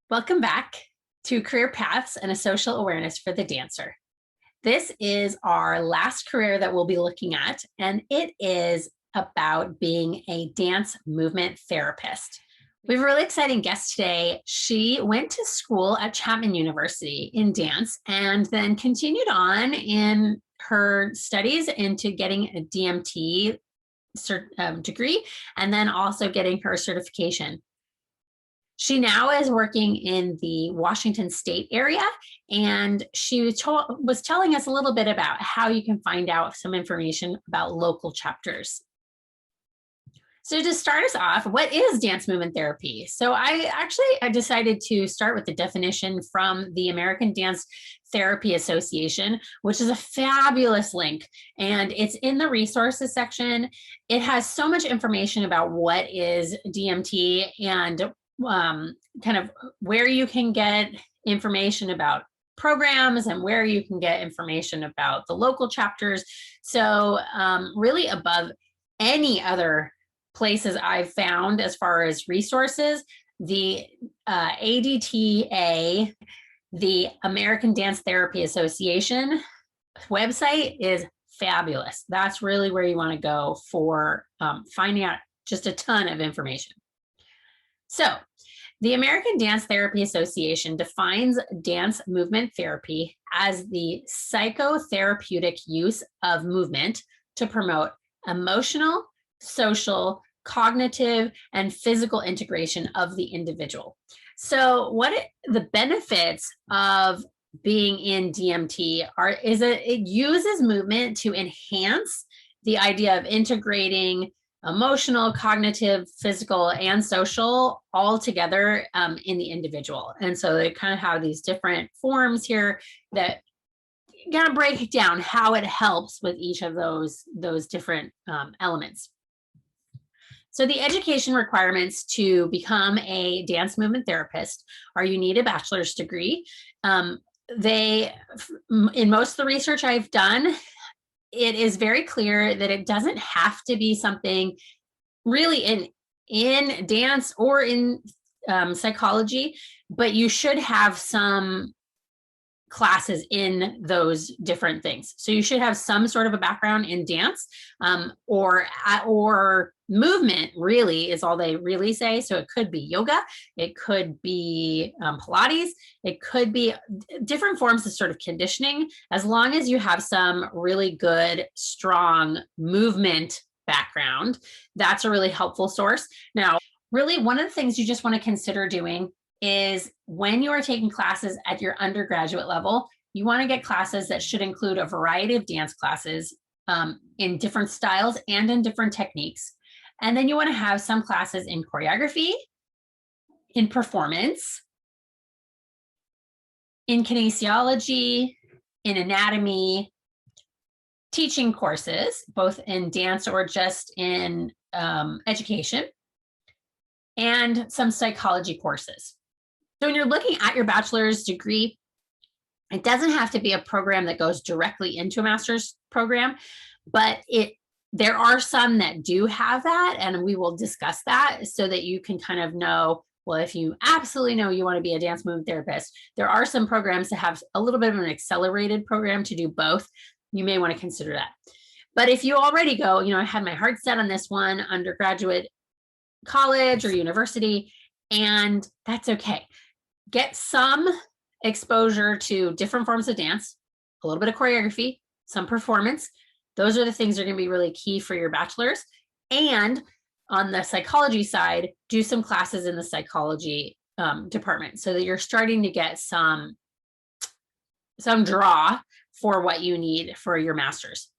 Welcome back to Career Paths and a Social Awareness for the Dancer. This is our last career that we'll be looking at, and it is about being a dance movement therapist. We have a really exciting guest today. She went to school at Chapman University in dance and then continued on in her studies into getting a DMT degree and then also getting her certification. She now is working in the Washington State area, and she was telling us a little bit about how you can find out some information about local chapters. So to start us off, what is dance movement therapy? So I decided to start with the definition from the American Dance Therapy Association, which is a fabulous link, and it's in the resources section. It has so much information about what is DMT and kind of where you can get information about programs and where you can get information about the local chapters. So really above any other places I've found as far as resources, the ADTA, the American Dance Therapy Association website is fabulous. That's really where you want to go for finding out just a ton of information. So the American Dance Therapy Association defines dance movement therapy as the psychotherapeutic use of movement to promote emotional, social, cognitive, and physical integration of the individual. So the benefits of being in DMT is that it uses movement to enhance the idea of integrating emotional, cognitive, physical, and social all together in the individual. And so they kind of have these different forms here that kind of break down how it helps with each of those different elements. So the education requirements to become a dance movement therapist are you need a bachelor's degree. In most of the research I've done, it is very clear that it doesn't have to be something really in dance or in psychology, but you should have some classes in those different things. So you should have some sort of a background in dance or movement really is all they really say. So it could be yoga, it could be Pilates, it could be different forms of sort of conditioning, as long as you have some really good, strong movement background. That's a really helpful source. Now, really one of the things you just want to consider doing is when you are taking classes at your undergraduate level, you want to get classes that should include a variety of dance classes in different styles and in different techniques. And then you want to have some classes in choreography, in performance, in kinesiology, in anatomy, teaching courses, both in dance or just in education, and some psychology courses. So when you're looking at your bachelor's degree, it doesn't have to be a program that goes directly into a master's program, but there are some that do have that, and we will discuss that so that you can kind of know, well, if you absolutely know you want to be a dance movement therapist, there are some programs that have a little bit of an accelerated program to do both. You may want to consider that. But if you already go, I had my heart set on this one, undergraduate, college or university, and that's okay. Get some exposure to different forms of dance, a little bit of choreography, some performance. Those are the things that are going to be really key for your bachelor's. And on the psychology side, do some classes in the psychology department so that you're starting to get some draw for what you need for your master's.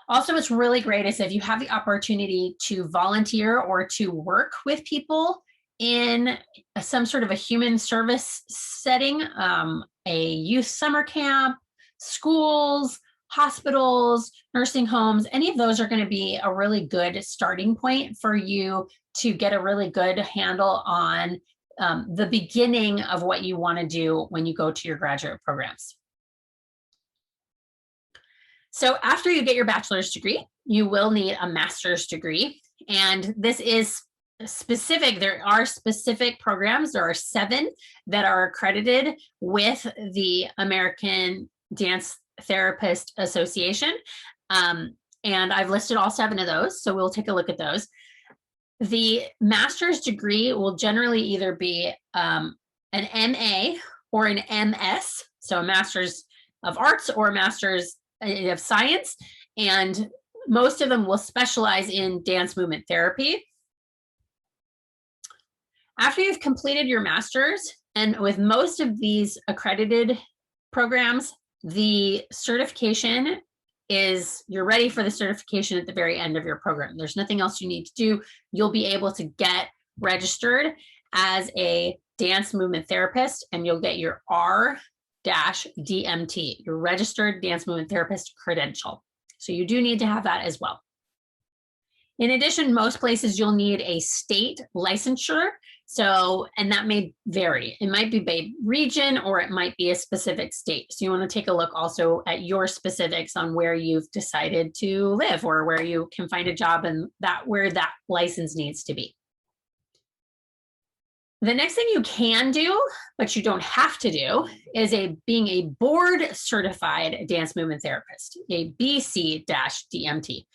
Also, what's really great is if you have the opportunity to volunteer or to work with people in some sort of a human service setting, a youth summer camp, schools, hospitals, nursing homes, any of those are going to be a really good starting point for you to get a really good handle on the beginning of what you want to do when you go to your graduate programs. So after you get your bachelor's degree, you will need a master's degree. And this is specific, there are specific programs. There are 7 that are accredited with the American Dance Therapist Association. And I've listed all 7 of those, so we'll take a look at those. The master's degree will generally either be an MA or an MS, so a master's of arts or a master's of science, and most of them will specialize in dance movement therapy. After you've completed your master's, and with most of these accredited programs, the certification is, you're ready for the certification at the very end of your program. There's nothing else you need to do. You'll be able to get registered as a dance movement therapist, and you'll get your R-DMT, your registered dance movement therapist credential. So you do need to have that as well. In addition, most places you'll need a state licensure. So, and that may vary. It might be by region or it might be a specific state. So you want to take a look also at your specifics on where you've decided to live or where you can find a job and where that license needs to be. The next thing you can do, but you don't have to do, is being a board certified dance movement therapist, a BC-DMT.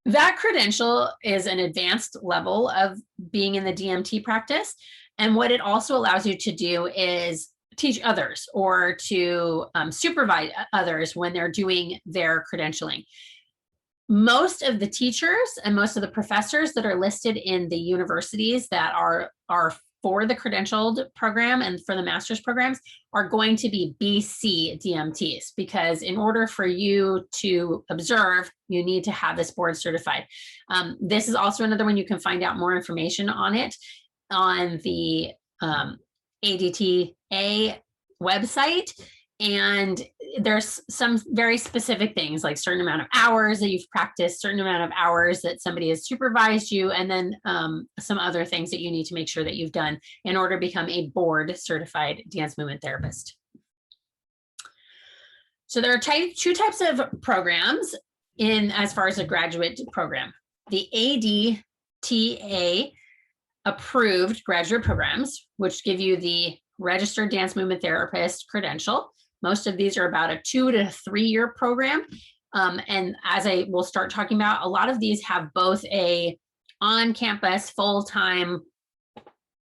That credential is an advanced level of being in the DMT practice. And what it also allows you to do is teach others or to supervise others when they're doing their credentialing. Most of the teachers and most of the professors that are listed in the universities that are for the credentialed program and for the master's programs are going to be BC DMTs, because in order for you to observe, you need to have this board certified. This is also another one you can find out more information on it on the ADTA website. And there's some very specific things like certain amount of hours that you've practiced, certain amount of hours that somebody has supervised you, and then some other things that you need to make sure that you've done in order to become a board certified dance movement therapist. So there are 2 types of programs as far as a graduate program. The ADTA approved graduate programs, which give you the registered dance movement therapist credential. Most of these are about a 2 to 3 year program. And as I will start talking about, a lot of these have both a on-campus full-time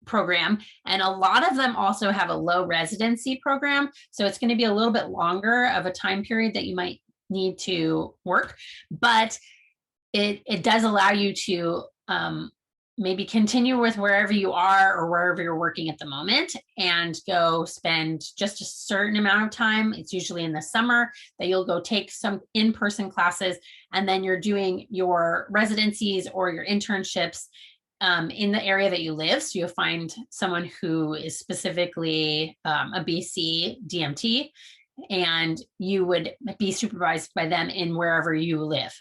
program, and a lot of them also have a low residency program. So it's going to be a little bit longer of a time period that you might need to work, but it does allow you to maybe continue with wherever you are or wherever you're working at the moment and go spend just a certain amount of time. It's usually in the summer that you'll go take some in-person classes, and then you're doing your residencies or your internships in the area that you live. So you'll find someone who is specifically a BC DMT, and you would be supervised by them in wherever you live.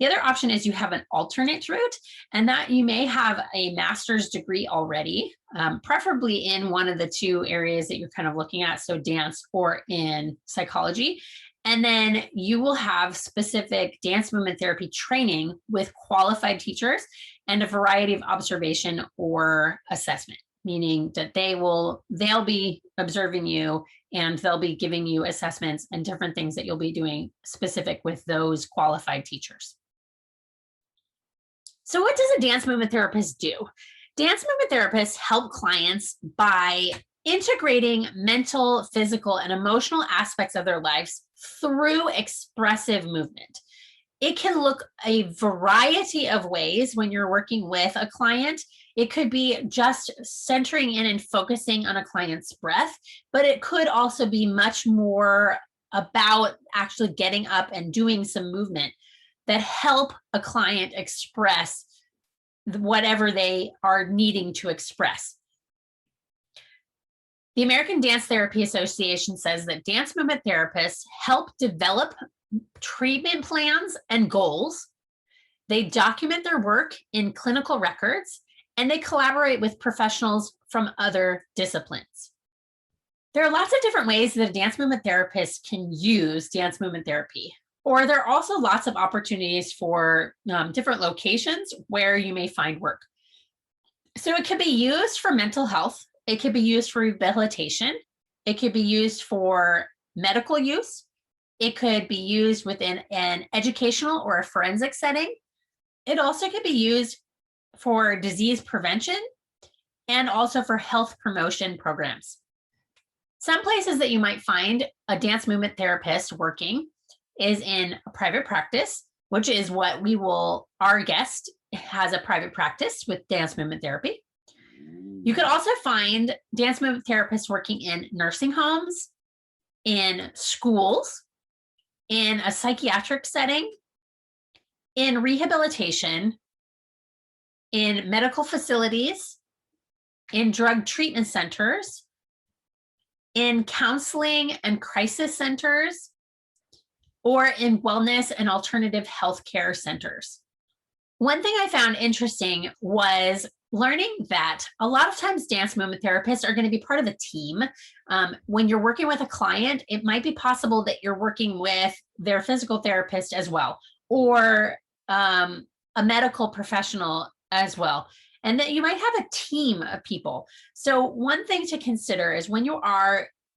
The other option is you have an alternate route, and that you may have a master's degree already, preferably in one of the 2 areas that you're kind of looking at, so dance or in psychology. And then you will have specific dance movement therapy training with qualified teachers and a variety of observation or assessment, meaning that they'll be observing you and they'll be giving you assessments and different things that you'll be doing specific with those qualified teachers. So what does a dance movement therapist do? Dance movement therapists help clients by integrating mental, physical, and emotional aspects of their lives through expressive movement. It can look a variety of ways when you're working with a client. It could be just centering in and focusing on a client's breath, but it could also be much more about actually getting up and doing some movement that help a client express whatever they are needing to express. The American Dance Therapy Association says that dance movement therapists help develop treatment plans and goals. They document their work in clinical records, and they collaborate with professionals from other disciplines. There are lots of different ways that a dance movement therapist can use dance movement therapy. Or there are also lots of opportunities for different locations where you may find work. So it could be used for mental health. It could be used for rehabilitation. It could be used for medical use. It could be used within an educational or a forensic setting. It also could be used for disease prevention and also for health promotion programs. Some places that you might find a dance movement therapist working is in a private practice, which is what our guest has a private practice with dance movement therapy. You could also find dance movement therapists working in nursing homes, in schools, in a psychiatric setting, in rehabilitation, in medical facilities, in drug treatment centers, in counseling and crisis centers, or in wellness and alternative healthcare centers. One thing I found interesting was learning that a lot of times dance movement therapists are going to be part of a team. When you're working with a client, it might be possible that you're working with their physical therapist as well, or a medical professional as well. And that you might have a team of people. So one thing to consider is when you're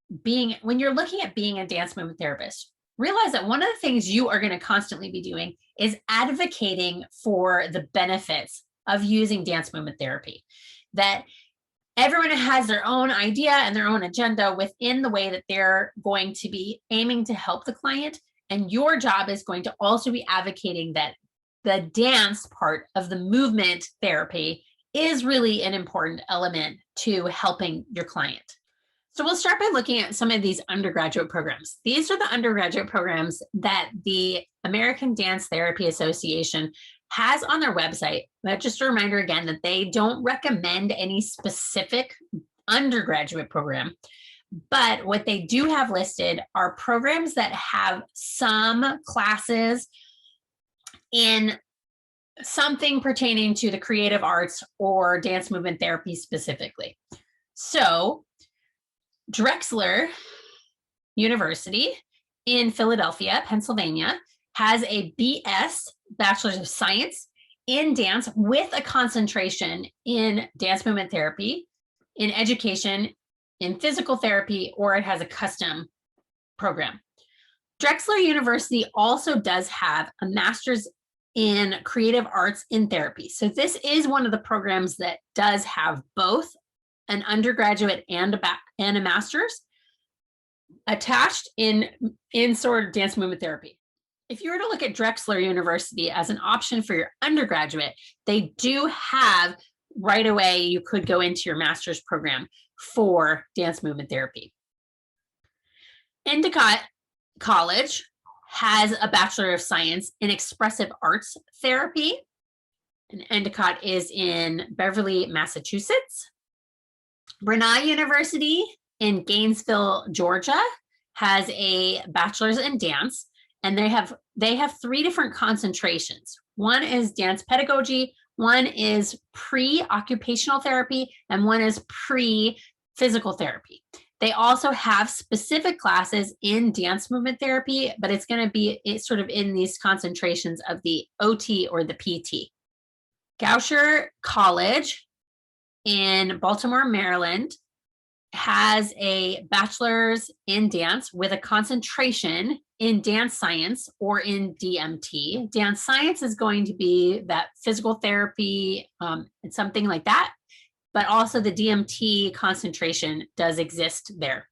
looking at being a dance movement therapist, realize that one of the things you are going to constantly be doing is advocating for the benefits of using dance movement therapy. That everyone has their own idea and their own agenda within the way that they're going to be aiming to help the client. And your job is going to also be advocating that the dance part of the movement therapy is really an important element to helping your client. So we'll start by looking at some of these undergraduate programs. These are the undergraduate programs that the American Dance Therapy Association has on their website. But just a reminder again that they don't recommend any specific undergraduate program. But what they do have listed are programs that have some classes in something pertaining to the creative arts or dance movement therapy specifically. So Drexel University in Philadelphia, Pennsylvania, has a BS, Bachelor's of Science in Dance, with a concentration in dance movement therapy, in education, in physical therapy, or it has a custom program. Drexel University also does have a master's in creative arts in therapy. So this is one of the programs that does have both an undergraduate and a master's attached in sort of dance movement therapy. If you were to look at Drexel University as an option for your undergraduate, they do have right away, you could go into your master's program for dance movement therapy. Endicott College has a Bachelor of Science in Expressive Arts Therapy. And Endicott is in Beverly, Massachusetts. Brunel University in Gainesville, Georgia, has a Bachelor's in Dance, and they have three different concentrations. One is dance pedagogy, one is pre-occupational therapy, and one is pre-physical therapy. They also have specific classes in dance movement therapy, but it's going to be sort of in these concentrations of the OT or the PT. Goucher College in Baltimore, Maryland, has a Bachelor's in Dance with a concentration in dance science or in DMT. Dance science is going to be that physical therapy and something like that, but also the DMT concentration does exist there.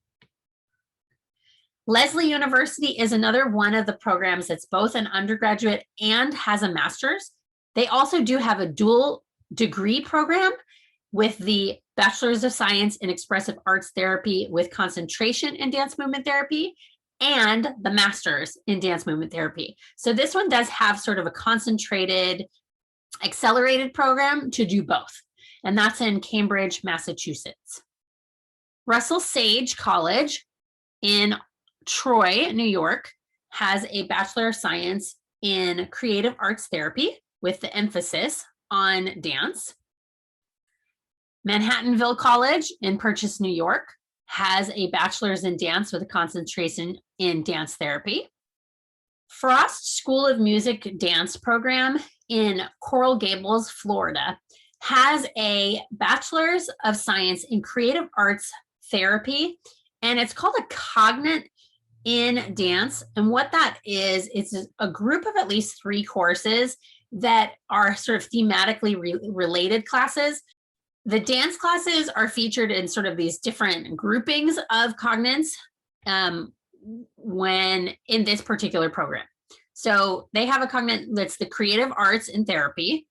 Lesley University is another one of the programs that's both an undergraduate and has a master's. They also do have a dual degree program with the Bachelor's of Science in Expressive Arts Therapy with concentration in dance movement therapy and the Master's in Dance Movement Therapy. So this one does have sort of a concentrated, accelerated program to do both. And that's in Cambridge, Massachusetts. Russell Sage College in Troy, New York, has a Bachelor of Science in Creative Arts Therapy with the emphasis on dance. Manhattanville College in Purchase, New York, has a Bachelor's in Dance with a concentration in dance therapy. Frost School of Music Dance program in Coral Gables, Florida, has a Bachelor's of Science in Creative Arts Therapy, and it's called a Cognate in Dance. And what that is, it's a group of at least 3 courses that are sort of thematically related classes. The dance classes are featured in sort of these different groupings of cognates when in this particular program. So they have a cognate that's the creative arts and therapy,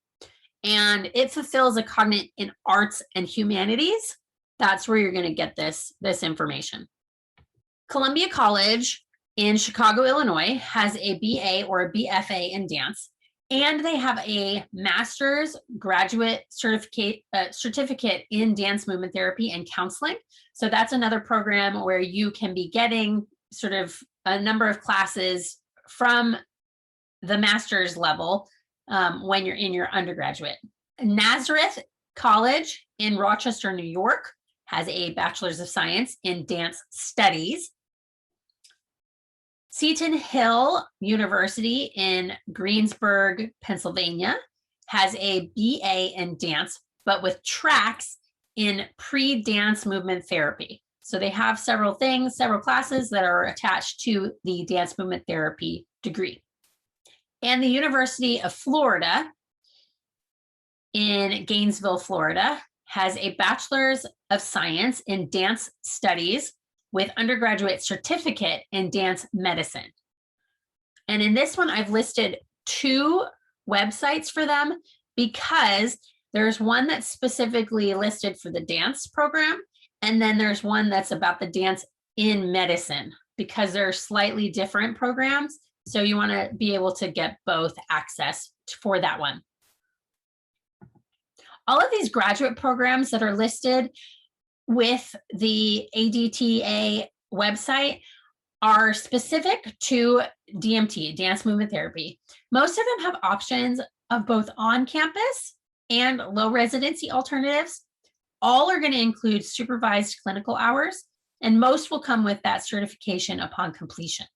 and it fulfills a cognate in arts and humanities. That's where you're going to get this information. Columbia College in Chicago, Illinois has a BA or a BFA in dance, and they have a master's graduate certificate in dance movement therapy and counseling. So that's another program where you can be getting sort of a number of classes from the master's level when you're in your undergraduate. Nazareth College in Rochester, New York has a Bachelor's of Science in Dance Studies. Seton Hill University in Greensburg, Pennsylvania has a BA in dance, but with tracks in pre-dance movement therapy. So they have several classes that are attached to the dance movement therapy degree. And the University of Florida in Gainesville, Florida has a Bachelor's of Science in Dance Studies with undergraduate certificate in dance medicine. And in this one, I've listed 2 websites for them because there's one that's specifically listed for the dance program, and then there's one that's about the dance in medicine, because they're slightly different programs. So you want to be able to get both access for that one. All of these graduate programs that are listed with the ADTA website are specific to DMT, dance movement therapy. Most of them have options of both on-campus and low residency alternatives. All are going to include supervised clinical hours, and most will come with that certification upon completion.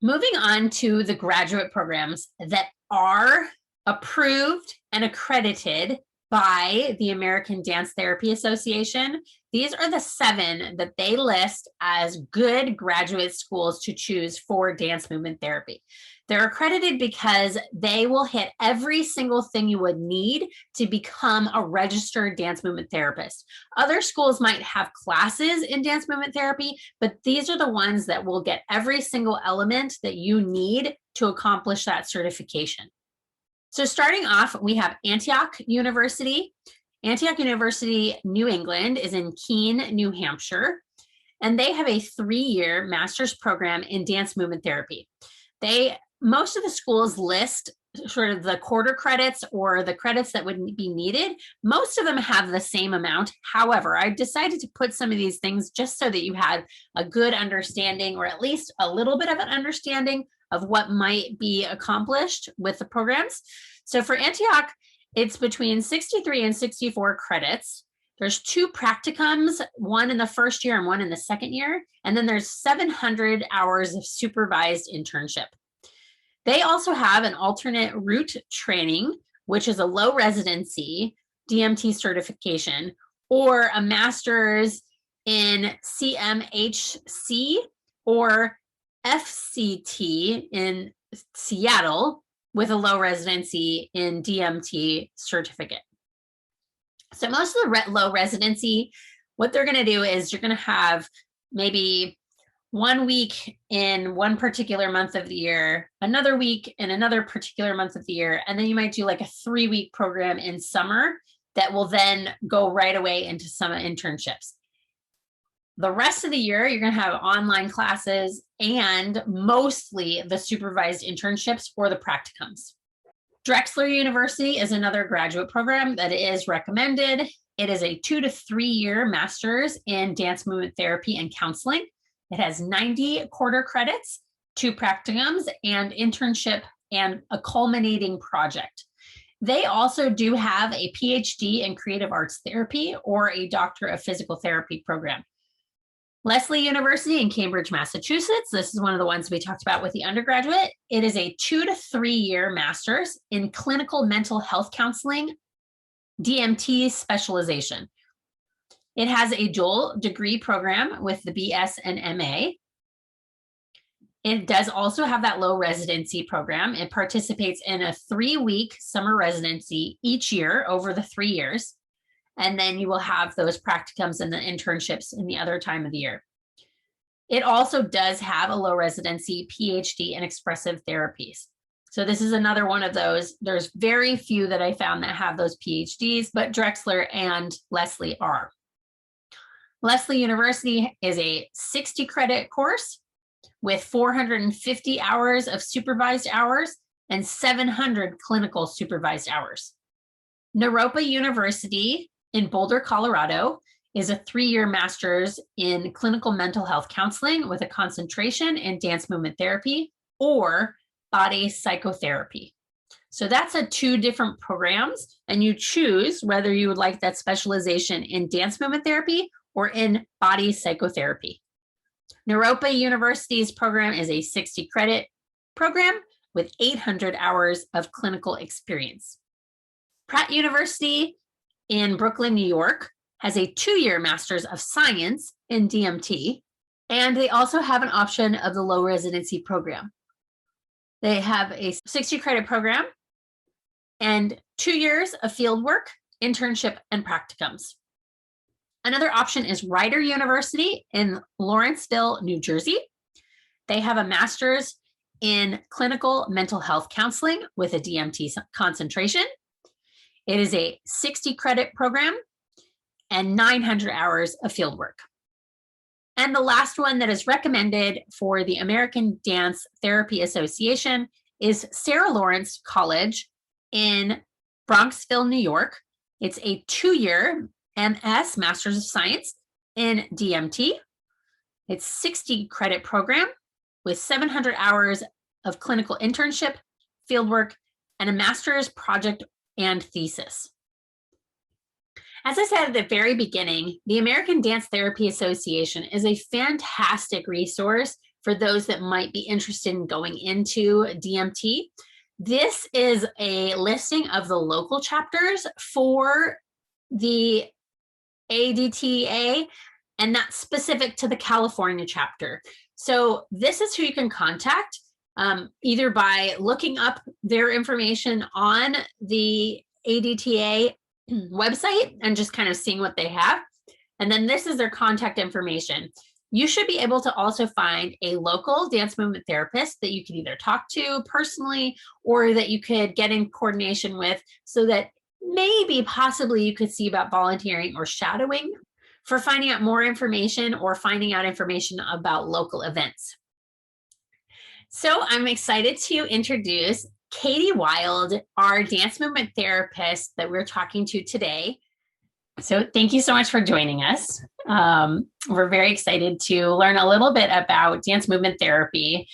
Moving on to the graduate programs that are approved and accredited by the American Dance Therapy Association. These are the 7 that they list as good graduate schools to choose for dance movement therapy. They're accredited because they will hit every single thing you would need to become a registered dance movement therapist. Other schools might have classes in dance movement therapy, but these are the ones that will get every single element that you need to accomplish that certification. So starting off, we have Antioch University. Antioch University, New England is in Keene, New Hampshire, and they have a 3-year master's program in dance movement therapy. Most of the schools list sort of the quarter credits or the credits that would be needed. Most of them have the same amount. However, I decided to put some of these things just so that you had a good understanding, or at least a little bit of an understanding of what might be accomplished with the programs. So for Antioch, it's between 63 and 64 credits. There's 2 practicums, one in the first year and one in the second year. And then there's 700 hours of supervised internship. They also have an alternate route training, which is a low residency DMT certification, or a master's in CMHC or FCT in Seattle with a low residency in DMT certificate. So most of the low residency, what they're going to do is you're going to have maybe 1 week in one particular month of the year, another week in another particular month of the year, and then you might do like a 3-week program in summer that will then go right away into some internships. The rest of the year, you're going to have online classes and mostly the supervised internships or the practicums. Drexel University is another graduate program that is recommended. It is a 2 to 3 year master's in dance movement therapy and counseling. It has 90 quarter credits, 2 practicums, and internship, and a culminating project. They also do have a PhD in creative arts therapy or a Doctor of Physical Therapy program. Lesley University in Cambridge, Massachusetts. This is one of the ones we talked about with the undergraduate. It is a 2 to 3 year master's in clinical mental health counseling DMT specialization. It has a dual degree program with the BS and MA. It does also have that low residency program. It participates in a 3-week summer residency each year over the 3 years. And then you will have those practicums and the internships in the other time of the year. It also does have a low residency PhD in expressive therapies. So this is another one of those. There's very few that I found that have those PhDs, but Drexler and Lesley are. Lesley University is a 60 credit course with 450 hours of supervised hours and 700 clinical supervised hours. Naropa University in Boulder, Colorado is a 3-year master's in clinical mental health counseling with a concentration in dance movement therapy or body psychotherapy. So that's 2 different programs, and you choose whether you would like that specialization in dance movement therapy or in body psychotherapy. Naropa University's program is a 60 credit program with 800 hours of clinical experience. Pratt University in Brooklyn, New York has a 2-year Master's of Science in DMT, and they also have an option of the low residency program. They have a 60 credit program and 2 years of field work, internship, and practicums. Another option is Rider University in Lawrenceville, New Jersey. They have a master's in clinical mental health counseling with a DMT concentration. It is a 60 credit program and 900 hours of field work. And the last one that is recommended for the American Dance Therapy Association is Sarah Lawrence College in Bronxville, New York. It's a 2-year MS, Master's of Science in DMT. It's 60 credit program with 700 hours of clinical internship, fieldwork, and a master's project and thesis. As I said at the very beginning, the American Dance Therapy Association is a fantastic resource for those that might be interested in going into DMT. This is a listing of the local chapters for the ADTA, and that's specific to the California chapter. So this is who you can contact, either by looking up their information on the ADTA website and just kind of seeing what they have. And then this is their contact information. You should be able to also find a local dance movement therapist that you can either talk to personally or that you could get in coordination with, so that maybe possibly you could see about volunteering or shadowing for finding out more information or finding out information about local events. So I'm excited to introduce Katie Wilde, our dance movement therapist that we're talking to today. So thank you so much for joining us. We're very excited to learn a little bit about dance movement therapy.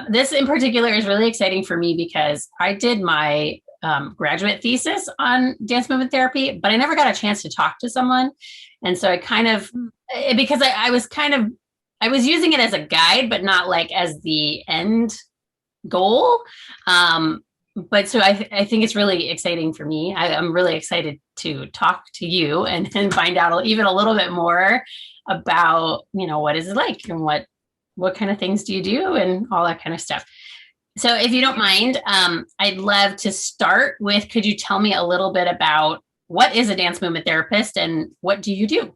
This in particular is really exciting for me because I did my graduate thesis on dance movement therapy, but I never got a chance to talk to someone. And so I kind of, because I was using it as a guide, but not like as the end goal. But so I think it's really exciting for me. I'm really excited to talk to you and find out even a little bit more about, what is it like and what kind of things do you do and all that kind of stuff. So if you don't mind, I'd love to start with, could you tell me a little bit about what is a dance movement therapist and what do you do?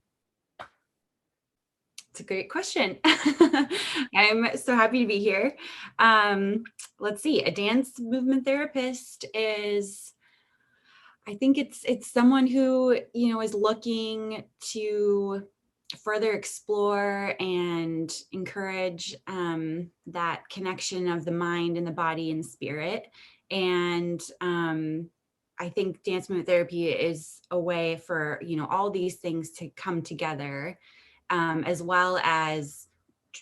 It's a great question. I'm so happy to be here. Let's see. A dance movement therapist is, I think it's someone who, is looking to further explore and encourage that connection of the mind and the body and spirit. And I think dance movement therapy is a way for, all these things to come together, as well as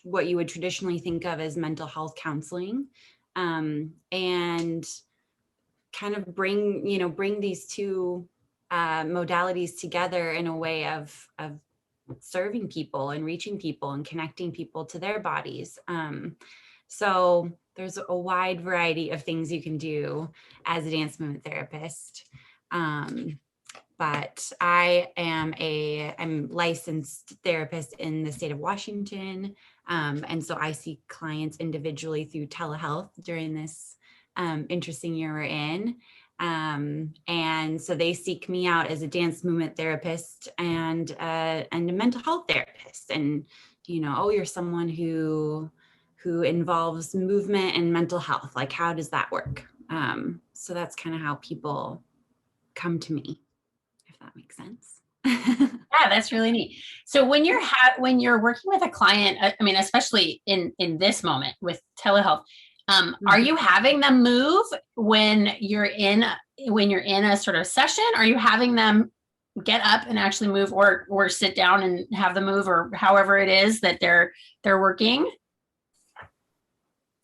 what you would traditionally think of as mental health counseling, and kind of bring these two modalities together in a way of serving people and reaching people and connecting people to their bodies. So there's a wide variety of things you can do as a dance movement therapist. But I'm licensed therapist in the state of Washington. And so I see clients individually through telehealth during this interesting year we're in. And so they seek me out as a dance movement therapist and a mental health therapist. And, oh, you're someone who involves movement and mental health. Like, how does that work? So that's kind of how people come to me, if that makes sense. Yeah, that's really neat. So when you're working with a client, I mean, especially in this moment with telehealth, are you having them move when you're in a sort of session? Are you having them get up and actually move, or sit down and have them move, or however it is that they're working?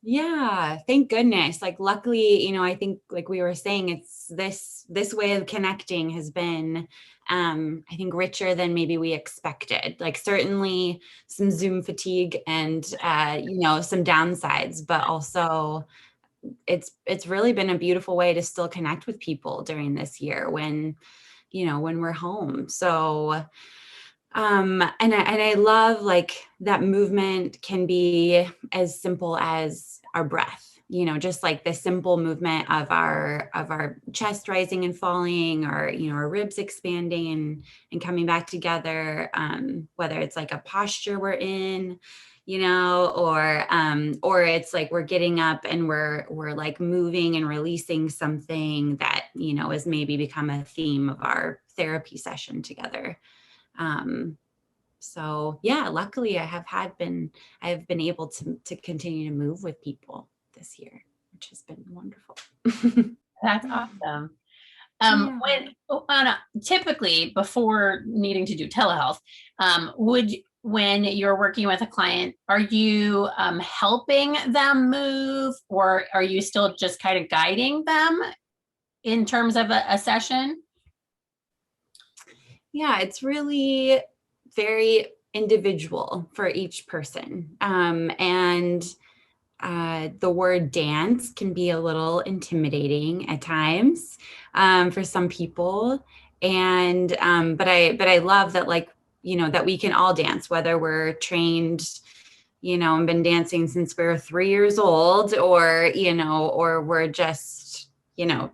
Yeah, thank goodness. Like, luckily, I think, like we were saying, it's this way of connecting has been, I think, richer than maybe we expected. Like, certainly some Zoom fatigue and some downsides, but also it's really been a beautiful way to still connect with people during this year when we're home. So and I love, like, that movement can be as simple as our breath, just like the simple movement of our chest rising and falling, or, our ribs expanding and coming back together, whether it's like a posture we're in, or it's like we're getting up and we're like moving and releasing something that, has maybe become a theme of our therapy session together. So yeah, luckily I've been able to continue to move with people this year, which has been wonderful. That's awesome. Yeah. Typically before needing to do telehealth, when you're working with a client, are you helping them move, or are you still just kind of guiding them in terms of a session? Yeah, it's really very individual for each person. And the word dance can be a little intimidating at times for some people. And but I love that, like, that we can all dance, whether we're trained, and been dancing since we were 3 years old, or or we're just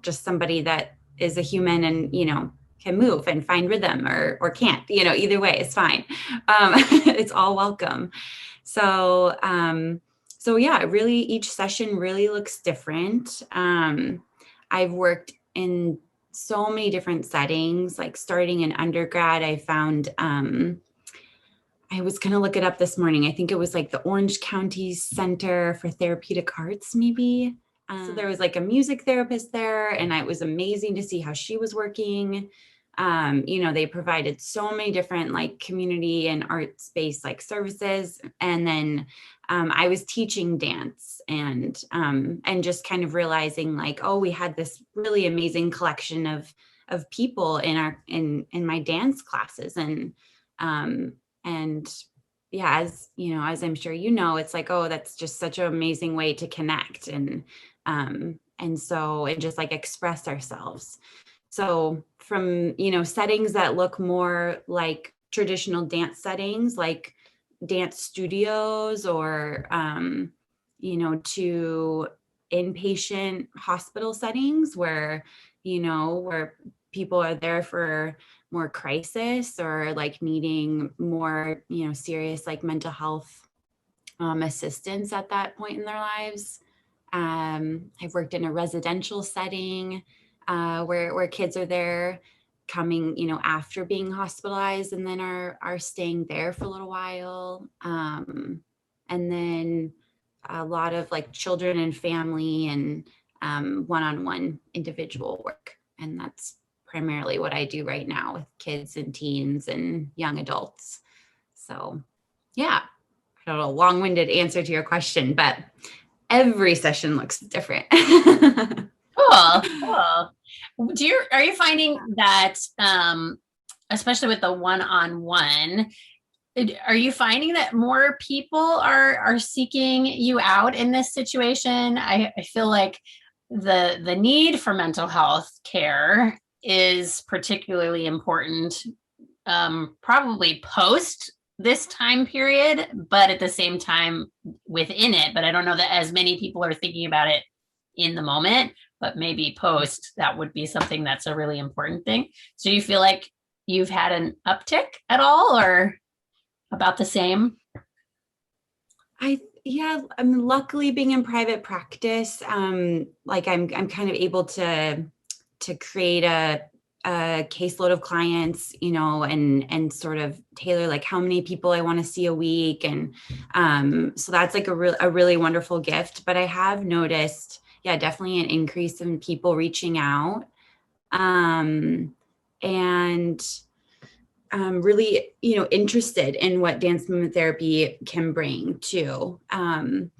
somebody that is a human and can move and find rhythm, or can't. Either way it's fine. It's all welcome. So yeah, really each session really looks different. I've worked in so many different settings. Like, starting in undergrad, I found I was going to look it up this morning. I think it was like the Orange County Center for Therapeutic Arts, maybe. So there was like a music therapist there, and it was amazing to see how she was working. They provided so many different, like, community and arts-based, like, services. And then I was teaching dance, and just kind of realizing, like, oh, we had this really amazing collection of people in my dance classes. And yeah, as I'm sure it's like, oh, that's just such an amazing way to connect and just, like, express ourselves. So from, settings that look more like traditional dance settings, like dance studios, or, to inpatient hospital settings where, where people are there for more crisis, or, like, needing more, serious, like, mental health assistance at that point in their lives. I've worked in a residential setting where kids are there coming, after being hospitalized, and then are staying there for a little while. And then a lot of, like, children and family and one-on-one individual work. And that's primarily what I do right now with kids and teens and young adults. So yeah, I don't know, long-winded answer to your question, but every session looks different. Cool. Are you finding that, especially with the one-on-one, are you finding that more people are seeking you out in this situation? I feel like the need for mental health care is particularly important, probably post this time period, but at the same time within it. But I don't know that as many people are thinking about it in the moment, but maybe post, that would be something that's a really important thing. So you feel like you've had an uptick at all, or about the same? Yeah, I'm luckily being in private practice. Like I'm kind of able to create a caseload of clients, and sort of tailor like how many people I want to see a week. And so that's like a really wonderful gift. But I have noticed, yeah, definitely an increase in people reaching out. And really, interested in what dance movement therapy can bring too. And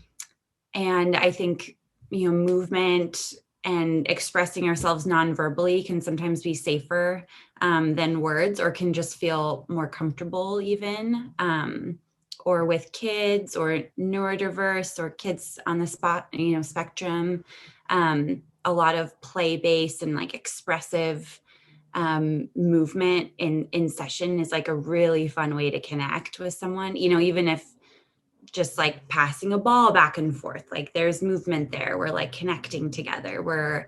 I think, movement and expressing ourselves non-verbally can sometimes be safer than words, or can just feel more comfortable even, or with kids or neurodiverse or kids on the spectrum. A lot of play-based and like expressive movement in session is like a really fun way to connect with someone, even if just like passing a ball back and forth, like there's movement there. We're like connecting together. We're,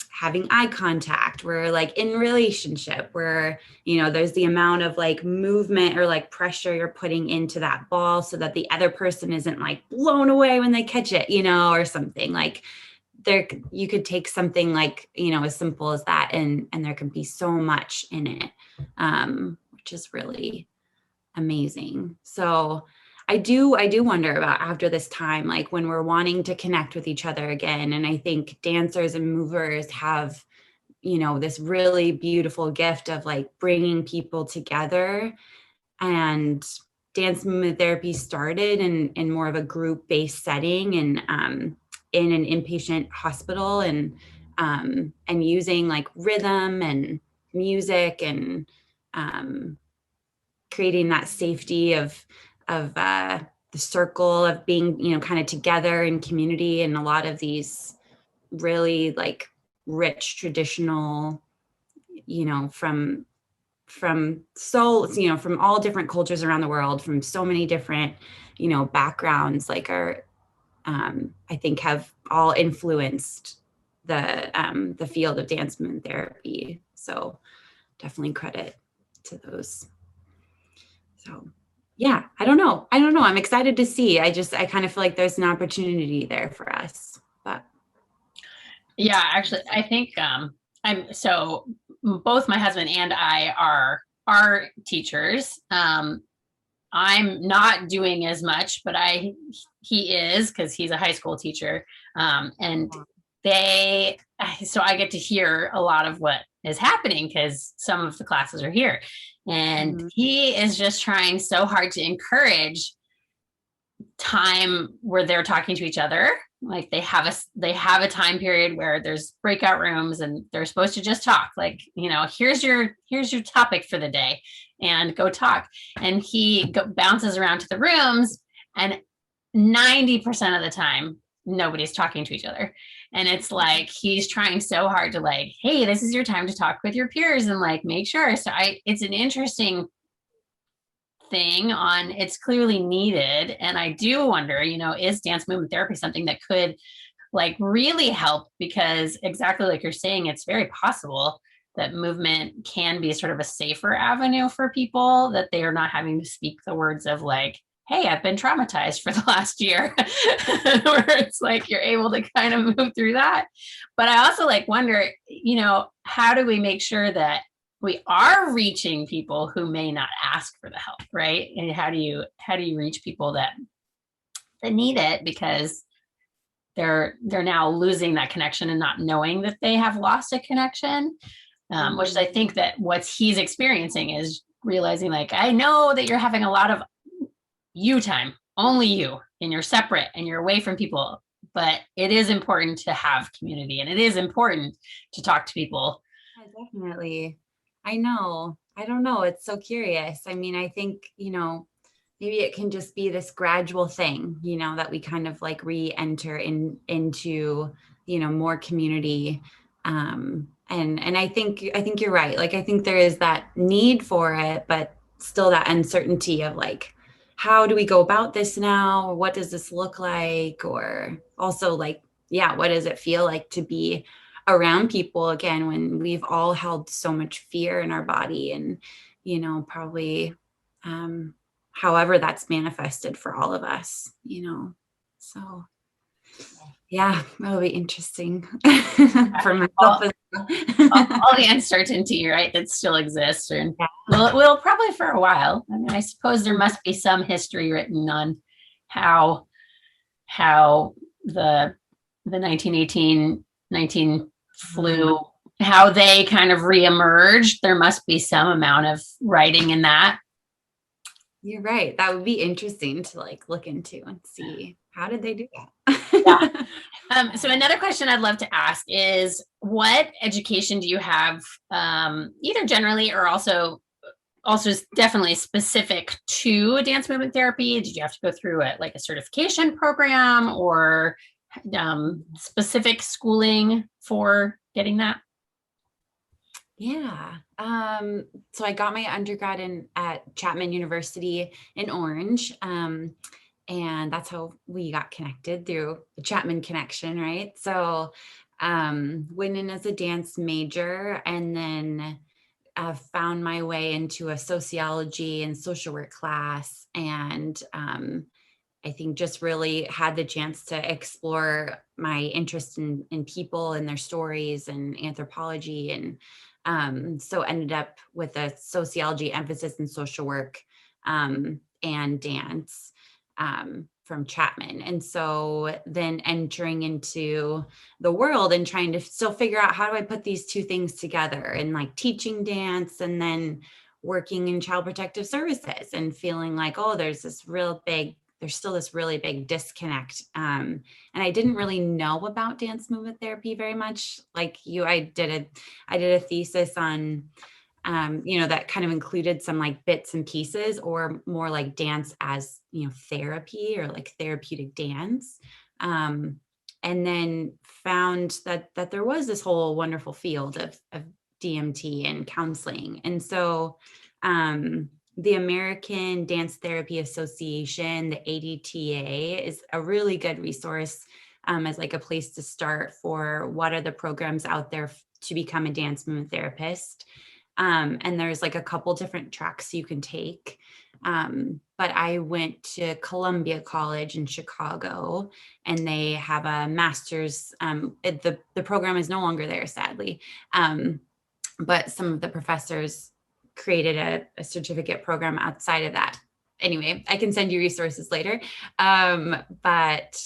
having eye contact. We're like in relationship where, there's the amount of like movement or like pressure you're putting into that ball so that the other person isn't like blown away when they catch it, or something like there. You could take something like, as simple as that, and there can be so much in it, which is really amazing. So I do wonder about after this time, like when we're wanting to connect with each other again. And I think dancers and movers have, this really beautiful gift of like bringing people together. And dance movement therapy started in more of a group-based setting, and in an inpatient hospital, and using like rhythm and music, and creating that safety of the circle of being, kind of together in community. And a lot of these really like rich traditional, from souls, from all different cultures around the world, from so many different, backgrounds, like are, I think have all influenced the field of dance movement therapy. So definitely credit to those. So yeah, I don't know. I'm excited to see. I kind of feel like there's an opportunity there for us. But Yeah, actually, I think both my husband and I are teachers. I'm not doing as much, but he is, because he's a high school teacher. And so I get to hear a lot of what is happening because some of the classes are here. And he is just trying so hard to encourage time where they're talking to each other. Like they have a time period where there's breakout rooms and they're supposed to just talk. Like, here's your topic for the day, and go talk. And he bounces around to the rooms, and 90% of the time nobody's talking to each other. And it's like he's trying so hard to like, hey, this is your time to talk with your peers and like make sure. So it's an interesting thing on, it's clearly needed. And I do wonder, is dance movement therapy something that could like really help? Because exactly like you're saying, it's very possible that movement can be sort of a safer avenue for people, that they are not having to speak the words of like, hey, I've been traumatized for the last year, where it's like you're able to kind of move through that. But I also like wonder, how do we make sure that we are reaching people who may not ask for the help, right? And how do you reach people that need it, because they're now losing that connection and not knowing that they have lost a connection, which I think that what he's experiencing is realizing like, I know that you're having a lot of you time, only you, and you're separate and you're away from people, but it is important to have community, and it is important to talk to people. Yeah, definitely. I know. I don't know. It's so curious. I mean, I think, maybe it can just be this gradual thing, that we kind of like re-enter into, more community. And I think you're right. Like, I think there is that need for it, but still that uncertainty of like, how do we go about this now? What does this look like? Or also like, yeah, what does it feel like to be around people again when we've all held so much fear in our body and, probably, um, however that's manifested for all of us, so. Yeah, that'll be interesting for myself all, as well. all the uncertainty, right, that still exists, and will probably for a while. I mean, I suppose there must be some history written on how the 1918 19 flu, how they kind of reemerged. There must be some amount of writing in that. You're right. That would be interesting to like look into and see how did they do Yeah. that. So another question I'd love to ask is, what education do you have, either generally or also definitely specific to dance movement therapy? Did you have to go through it like a certification program or specific schooling for getting that? Yeah. So I got my undergrad at Chapman University in Orange. And that's how we got connected, through the Chapman connection, right? So went in as a dance major, and then found my way into a sociology and social work class. And I think just really had the chance to explore my interest in people and their stories and anthropology. And so ended up with a sociology emphasis in social work and dance from Chapman. And so then entering into the world and trying to still figure out, how do I put these two things together, and like teaching dance and then working in child protective services, and feeling like, oh, there's still this really big disconnect. And I didn't really know about dance movement therapy very much. Like you, I did a thesis on, that kind of included some like bits and pieces, or more like dance as, therapy, or like therapeutic dance. And then found that there was this whole wonderful field of DMT and counseling. And so, the American Dance Therapy Association, the ADTA, is a really good resource as like a place to start for what are the programs out there to become a dance movement therapist. And there's like a couple different tracks you can take. But I went to Columbia College in Chicago, and they have a master's. The program is no longer there, sadly. But some of the professors created a certificate program outside of that. Anyway, I can send you resources later. But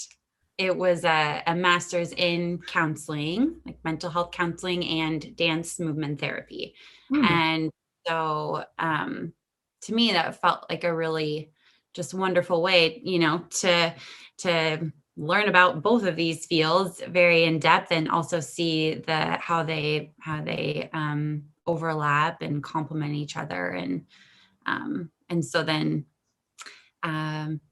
it was a master's in counseling, like mental health counseling and dance movement therapy. And so to me, that felt like a really just wonderful way, to learn about both of these fields very in depth, and also see how they overlap and complement each other. And so then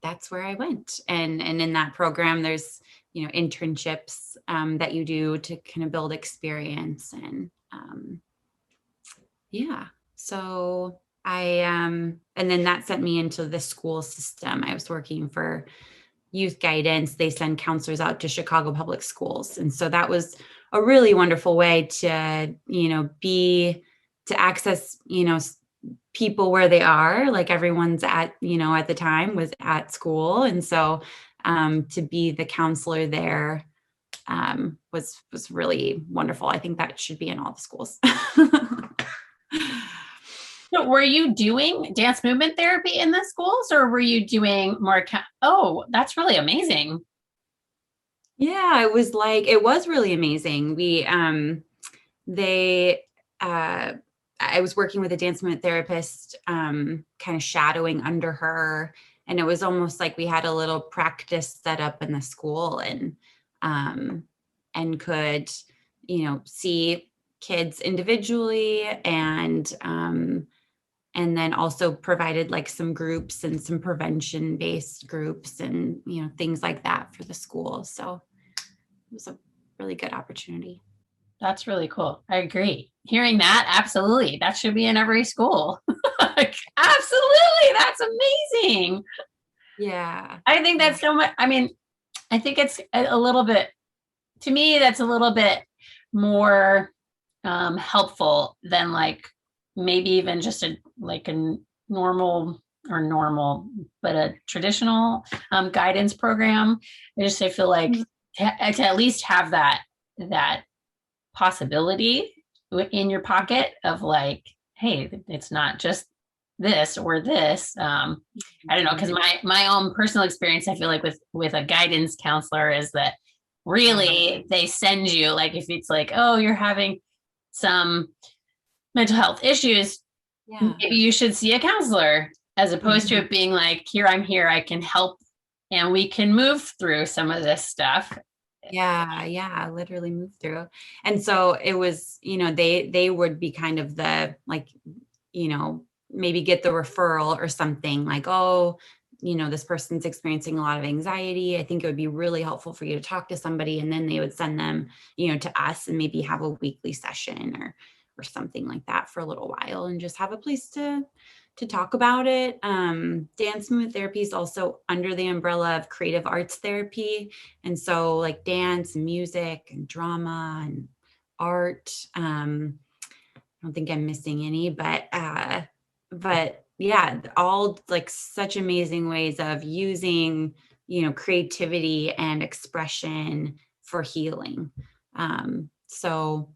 that's where I went. And in that program, there's, internships that you do to kind of build experience. And yeah, so and then that sent me into the school system. I was working for youth guidance. They send counselors out to Chicago public schools. And so that was a really wonderful way to, to access, people where they are. Like everyone's at the time was at school. And so to be the counselor there was really wonderful. I think that should be in all the schools. So were you doing dance movement therapy in the schools, or were you doing more? Oh, that's really amazing. Yeah, it was really amazing. I was working with a dance movement therapist, kind of shadowing under her. And it was almost like we had a little practice set up in the school, and could, see kids individually, and then also provided like some groups and some prevention based groups, and, things like that for the school. So it was a really good opportunity. That's really cool. I agree. Hearing that, absolutely. That should be in every school. Like, absolutely. That's amazing. Yeah. I think Yeah. that's so much. I mean, I think it's a little bit, to me, that's a little bit more helpful than like maybe even just a like a normal or normal, but a traditional guidance program. I feel like Mhm. to at least have that possibility in your pocket of like, hey, it's not just this or this. I don't know, because my own personal experience, I feel like with a guidance counselor is that really they send you like if it's like, oh, you're having some mental health issues, Yeah. maybe you should see a counselor, as opposed to Mhm. it being like, here, I'm here, I can help, and we can move through some of this stuff. Yeah, yeah, literally move through. And so it was, they would be kind of the like, maybe get the referral or something like, oh, this person's experiencing a lot of anxiety. I think it would be really helpful for you to talk to somebody. And then they would send them, to us and maybe have a weekly session or something like that for a little while and just have a place to talk about it. Dance movement therapy is also under the umbrella of creative arts therapy. And so like dance, music, and drama and art. I don't think I'm missing any, but yeah, all like such amazing ways of using, creativity and expression for healing. So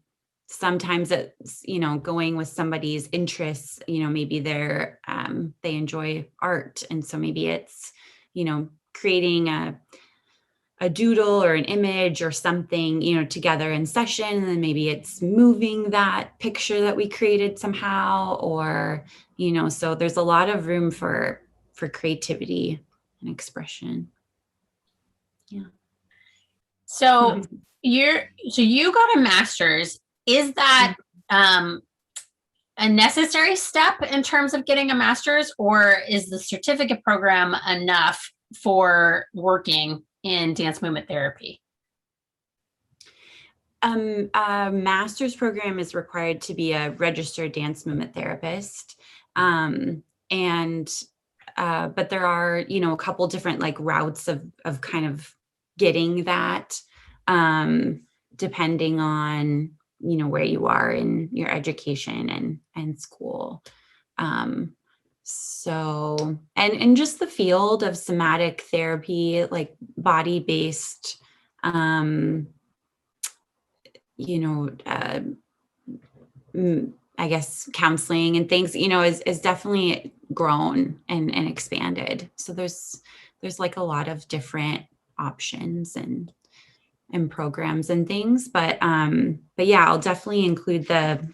sometimes it's, going with somebody's interests, maybe they enjoy art. And so maybe it's, creating a doodle or an image or something, together in session. And then maybe it's moving that picture that we created somehow, or, so there's a lot of room for creativity and expression. Yeah. So you got a master's. Is that um, a necessary step in terms of getting a master's, or is the certificate program enough for working in dance movement therapy? A master's program is required to be a registered dance movement therapist. And but there are, a couple different like routes of kind of getting that, depending on, where you are in your education and school. Um, so and just the field of somatic therapy, like body-based, um, you know, uh, I guess counseling and things, is definitely grown and expanded. So there's like a lot of different options and programs and things. But yeah, I'll definitely include the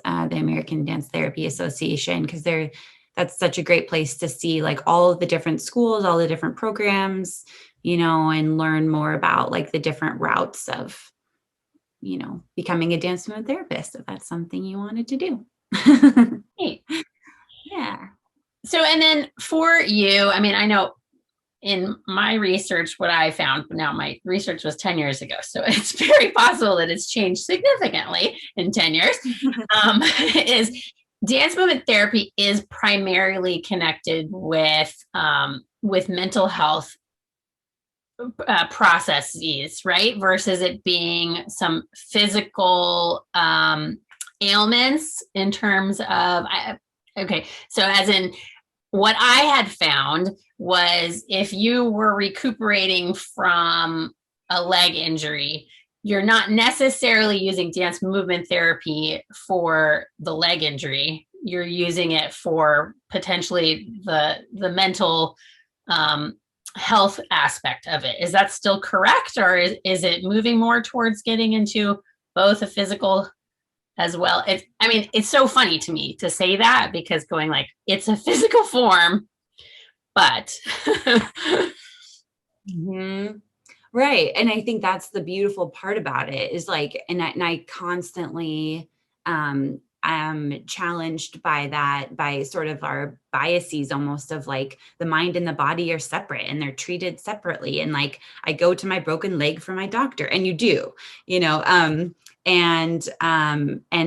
American Dance Therapy Association, because that's such a great place to see like all of the different schools, all the different programs, and learn more about like the different routes of becoming a dance movement therapist, if that's something you wanted to do. Hey. Yeah. So, and then for you, I mean, I know in my research, what I found, now my research was 10 years ago, so it's very possible that it's changed significantly in 10 years, is dance movement therapy is primarily connected with mental health processes, right? Versus it being some physical ailments in terms of, okay, so as in what I had found was if you were recuperating from a leg injury, you're not necessarily using dance movement therapy for the leg injury. You're using it for potentially the mental um, health aspect of it. Is that still correct, or is it moving more towards getting into both a physical as well? I mean, it's so funny to me to say that, because going like it's a physical form, but Mhm. Right. And I think that's the beautiful part about it is like, and I constantly am challenged by that, by sort of our biases almost of like the mind and the body are separate and they're treated separately. And like I go to my broken leg for my doctor, and you do, you know,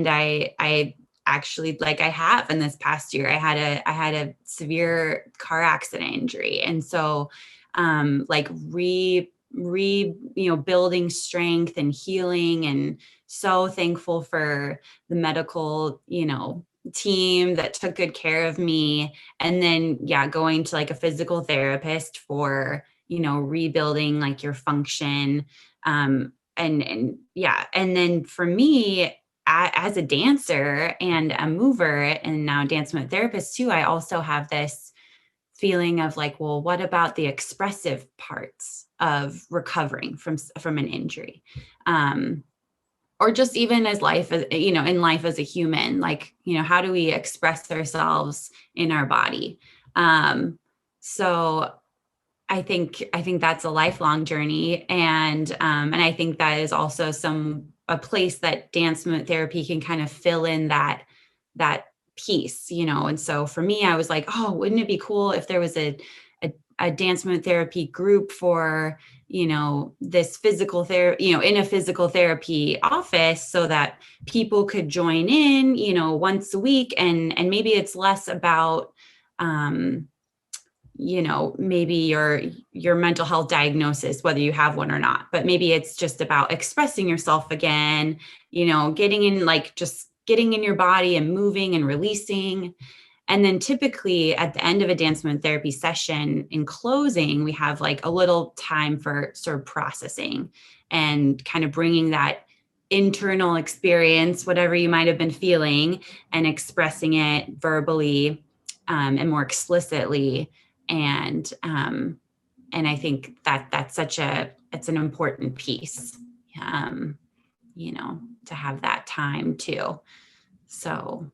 I actually, like I have in this past year, I had a severe car accident injury. And so, like building strength and healing, and so thankful for the medical, team that took good care of me. And then, yeah, going to like a physical therapist for, rebuilding like your function. And yeah. And then for me, as a dancer and a mover and now dance movement therapist too, I also have this feeling of like, well, what about the expressive parts of recovering from an injury? Or just even as life, in life as a human, like, how do we express ourselves in our body? So I think that's a lifelong journey. And I think that is also a place that dance movement therapy can kind of fill in that piece, And so for me, I was like, oh, wouldn't it be cool if there was a dance movement therapy group for, this physical therapy, in a physical therapy office, so that people could join in, once a week. And maybe it's less about, maybe your mental health diagnosis, whether you have one or not, but maybe it's just about expressing yourself again, getting in your body and moving and releasing. And then typically at the end of a dance movement therapy session, in closing, we have like a little time for sort of processing and kind of bringing that internal experience, whatever you might have been feeling, and expressing it verbally, and more explicitly. And I think it's an important piece, um, to have that time too. So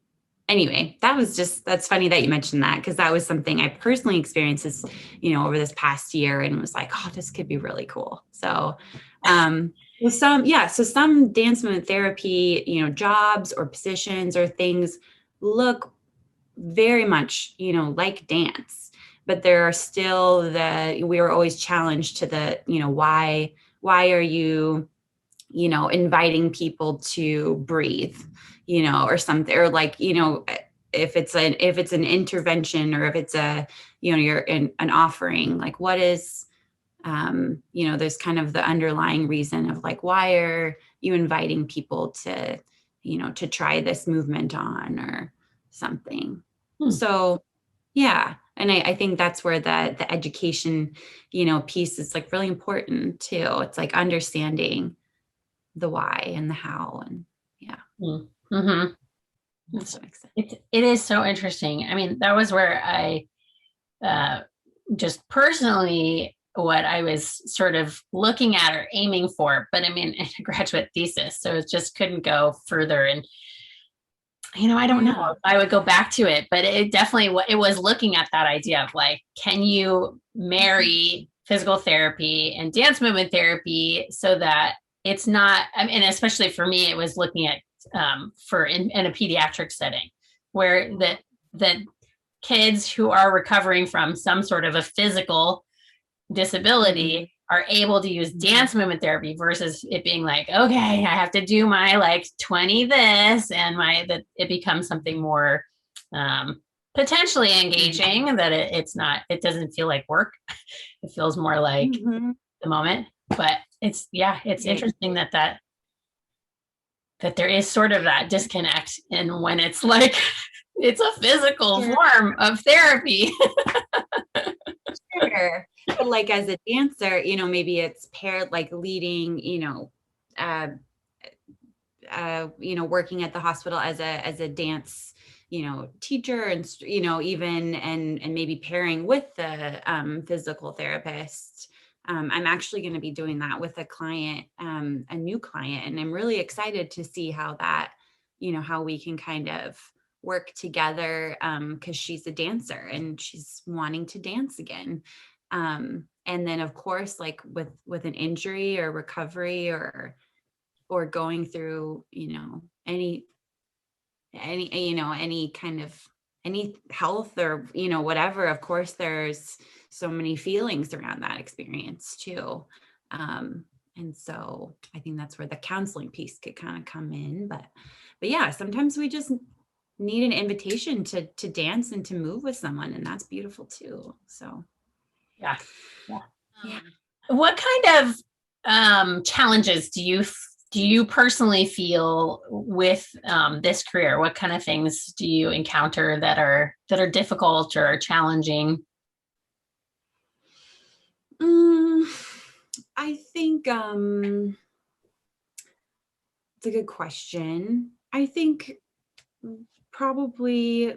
anyway, that's funny that you mentioned that, because that was something I personally experienced over this past year, and was like, oh, this could be really cool. So, so some dance movement therapy, jobs or positions or things look very much, like dance, but there are still we were always challenged to the, why are you, inviting people to breathe, or something, or like, if it's an intervention, or if it's you're in an offering, like what is, there's kind of the underlying reason of like, why are you inviting people to, to try this movement on or something. So yeah. And I think that's where the education, piece is like really important too. It's like understanding the why and the how, and yeah. Mm-hmm. It is so interesting. I mean, that was where I just personally, what I was sort of looking at or aiming for, but I mean, in a graduate thesis, so it just couldn't go further. And I don't know if I would go back to it, but it definitely, it was looking at that idea of like, can you marry physical therapy and dance movement therapy so that it's not, I mean, especially for me, it was looking at for in a pediatric setting where that kids who are recovering from some sort of a physical disability are able to use dance movement therapy versus it being like, okay, I have to do my like 20 this, and that it becomes something more potentially engaging, that it doesn't feel like work. It feels more like the moment. But it's interesting that there is sort of that disconnect in when it's like it's a physical form of therapy. Sure. But like as a dancer, maybe it's paired, like leading, working at the hospital as a dance, teacher, and, even, and maybe pairing with the physical therapist. I'm actually going to be doing that with a client, a new client, and I'm really excited to see how that, how we can kind of work together, because she's a dancer and she's wanting to dance again. And then of course, like with an injury or recovery, or going through, any kind of any health, or, whatever, of course, there's so many feelings around that experience too. And so I think that's where the counseling piece could kind of come in. But yeah, sometimes we just need an invitation to dance and to move with someone, and that's beautiful too. So Yeah. Yeah. yeah. What kind of challenges do you personally feel with this career? What kind of things do you encounter that are difficult or challenging? I think it's a good question. I think probably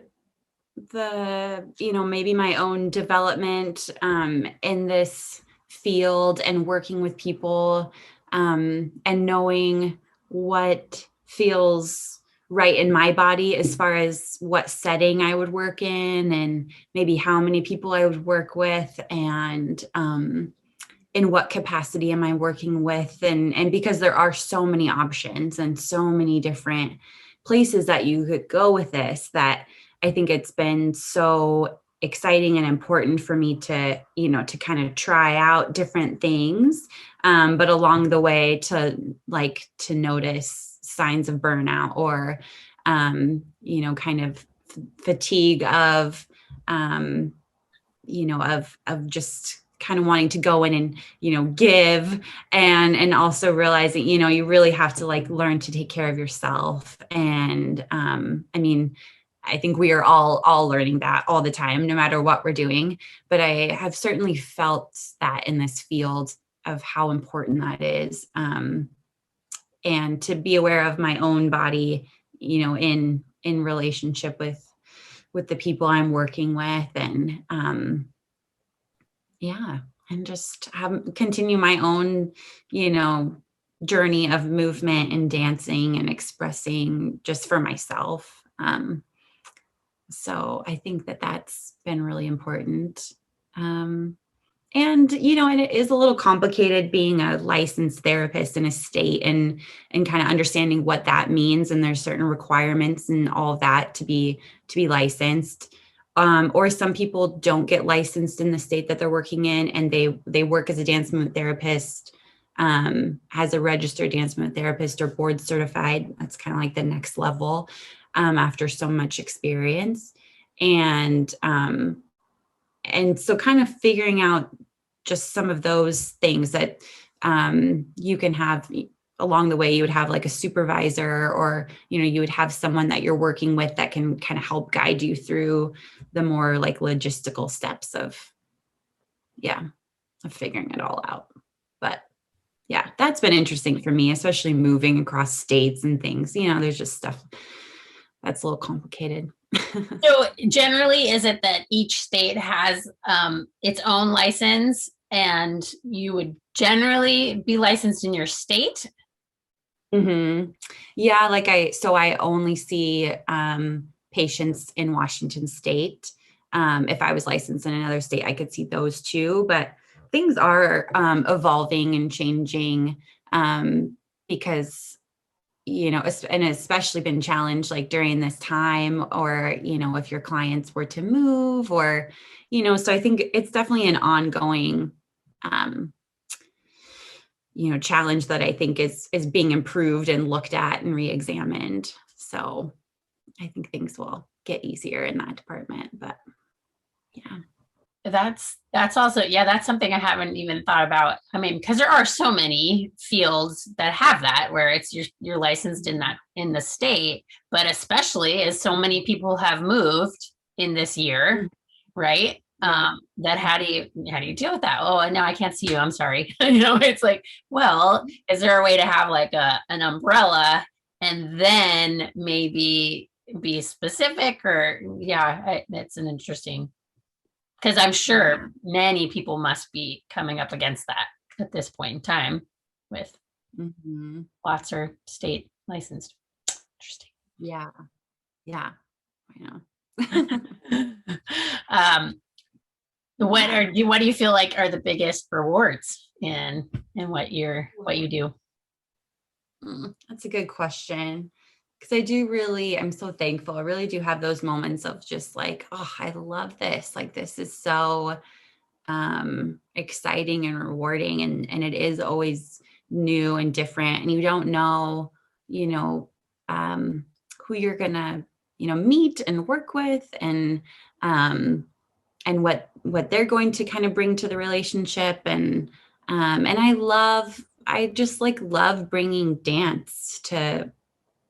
maybe my own development in this field and working with people and knowing what feels right in my body as far as what setting I would work in and maybe how many people I would work with and in what capacity am I working with? And because there are so many options and so many different places that you could go with this, that I think it's been so exciting and important for me to, to kind of try out different things. But along the way to notice signs of burnout or, kind of fatigue of, of just kind of wanting to go in and give and also realizing you really have to learn to take care of yourself. And I think we are all learning that all the time, no matter what we're doing. But I have certainly felt that in this field of how important that is, and to be aware of my own body in relationship with the people I'm working with. And and just continue my own, journey of movement and dancing and expressing just for myself. So I think that that's been really important. And it is a little complicated being a licensed therapist in a state and kind of understanding what that means. And there's certain requirements and all of that to be licensed. Or some people don't get licensed in the state that they're working in, and they work as a dance movement therapist, as a registered dance movement therapist or board certified. That's kind of like the next level after so much experience. And so kind of figuring out just some of those things that you can have along the way. You would have like a supervisor, or, you would have someone that you're working with that can kind of help guide you through the more like logistical steps of figuring it all out. But yeah, that's been interesting for me, especially moving across states and things. There's just stuff that's a little complicated. So generally, is it that each state has its own license and you would generally be licensed in your state? Mm-hmm. Yeah, I only see patients in Washington State. If I was licensed in another state, I could see those too. But things are evolving and changing because, and especially been challenged like during this time, or, if your clients were to move or, so I think it's definitely an ongoing challenge that I think is being improved and looked at and re-examined. So I think things will get easier in that department. But yeah. That's also, that's something I haven't even thought about. I mean, because there are so many fields that have that where it's you're licensed in the state, but especially as so many people have moved in this year, right? That how do you deal with that? Oh, no, I can't see you. I'm sorry. It's like, well, is there a way to have like an umbrella and then maybe be specific? Or that's an interesting, because I'm sure many people must be coming up against that at this point in time with lots are state licensed. Interesting. Yeah. Yeah. I know. What do you feel like are the biggest rewards in what you do? That's a good question. Because I'm so thankful. I really do have those moments of just like, oh, I love this. Like, this is so exciting and rewarding. And it is always new and different, and you don't know, you know, who you're gonna, meet and work with, and what they're going to kind of bring to the relationship. And I just like love bringing dance to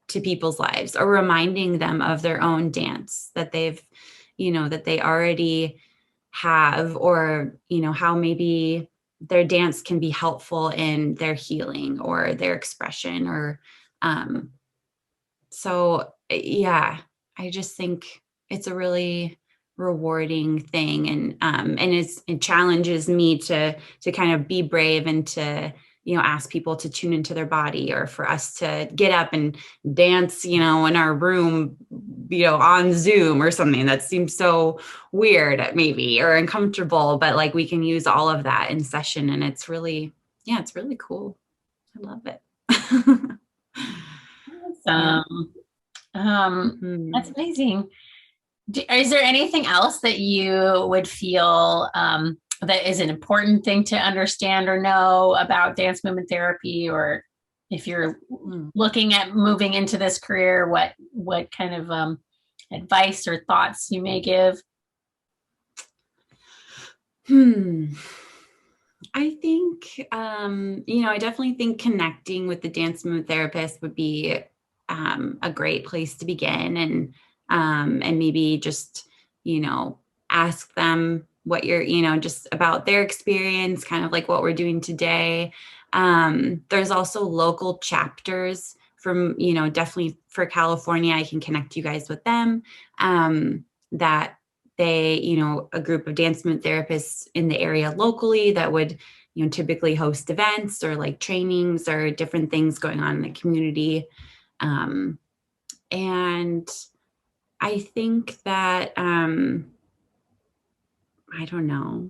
people's lives, or reminding them of their own dance that that they already have, or, how maybe their dance can be helpful in their healing or their expression, or, so yeah, I just think it's a really rewarding thing. And it challenges me to kind of be brave, and to, ask people to tune into their body, or for us to get up and dance, in our room, on Zoom or something that seems so weird maybe, or uncomfortable, but like we can use all of that in session, and it's really cool. I love it. Yeah. That's amazing. Is there anything else that you would feel that is an important thing to understand or know about dance movement therapy? Or if you're looking at moving into this career, what kind of advice or thoughts you may give? I think, I definitely think connecting with the dance movement therapist would be a great place to begin, and maybe just, ask them what you're, just about their experience, kind of like what we're doing today. There's also local chapters from, definitely for California. I can connect you guys with them, that they, a group of dance movement therapists in the area locally that would, typically host events or like trainings or different things going on in the community. And I think that, I don't know.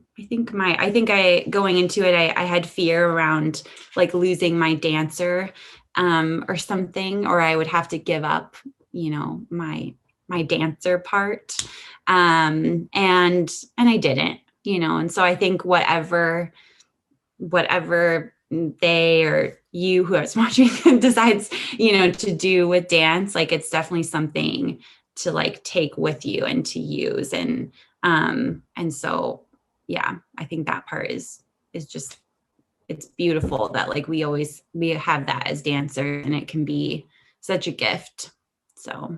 Going into it, I had fear around like losing my dancer, or something, or I would have to give up, my dancer part. And I didn't, and so I think whatever they or you who is watching decides, to do with dance, like it's definitely something to like take with you and to use. And so, yeah, I think that part is just, it's beautiful that like we have that as dancers, and it can be such a gift. So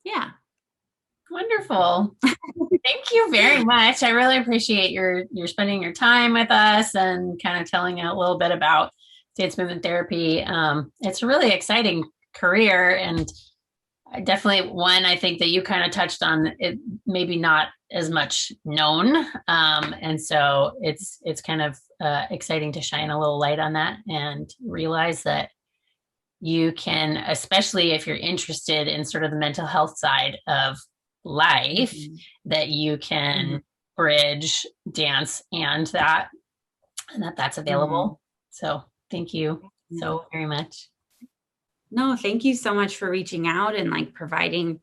yeah. Wonderful. Thank you very much. I really appreciate your spending your time with us and kind of telling a little bit about dance movement therapy. It's a really exciting career, and definitely one I think that you kind of touched on. It maybe not as much known, and so it's kind of exciting to shine a little light on that and realize that you can, especially if you're interested in sort of the mental health side of life, that you can bridge dance and that's available. So thank you so very much. No, thank you so much for reaching out and like providing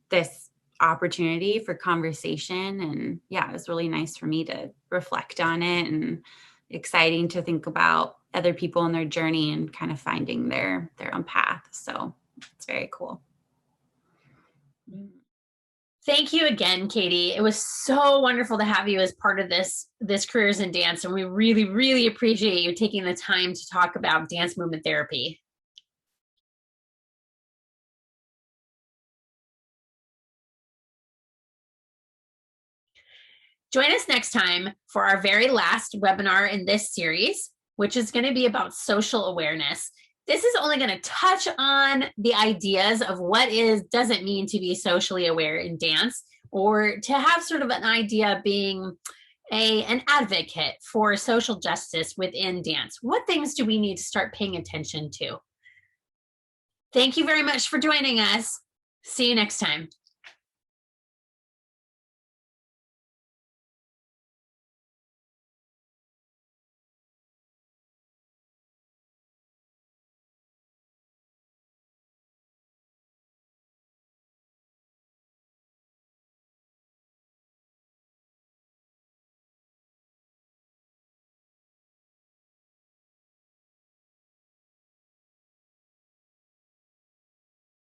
this opportunity for conversation. And yeah, it was really nice for me to reflect on it, and exciting to think about other people in their journey and kind of finding their own path. So it's very cool. Thank you again, Katie. It was so wonderful to have you as part of this Careers in Dance, and we really, really appreciate you taking the time to talk about dance movement therapy. Join us next time for our very last webinar in this series, which is going to be about social awareness. This is only going to touch on the ideas of what does it mean to be socially aware in dance, or to have sort of an idea of being an advocate for social justice within dance. What things do we need to start paying attention to? Thank you very much for joining us. See you next time.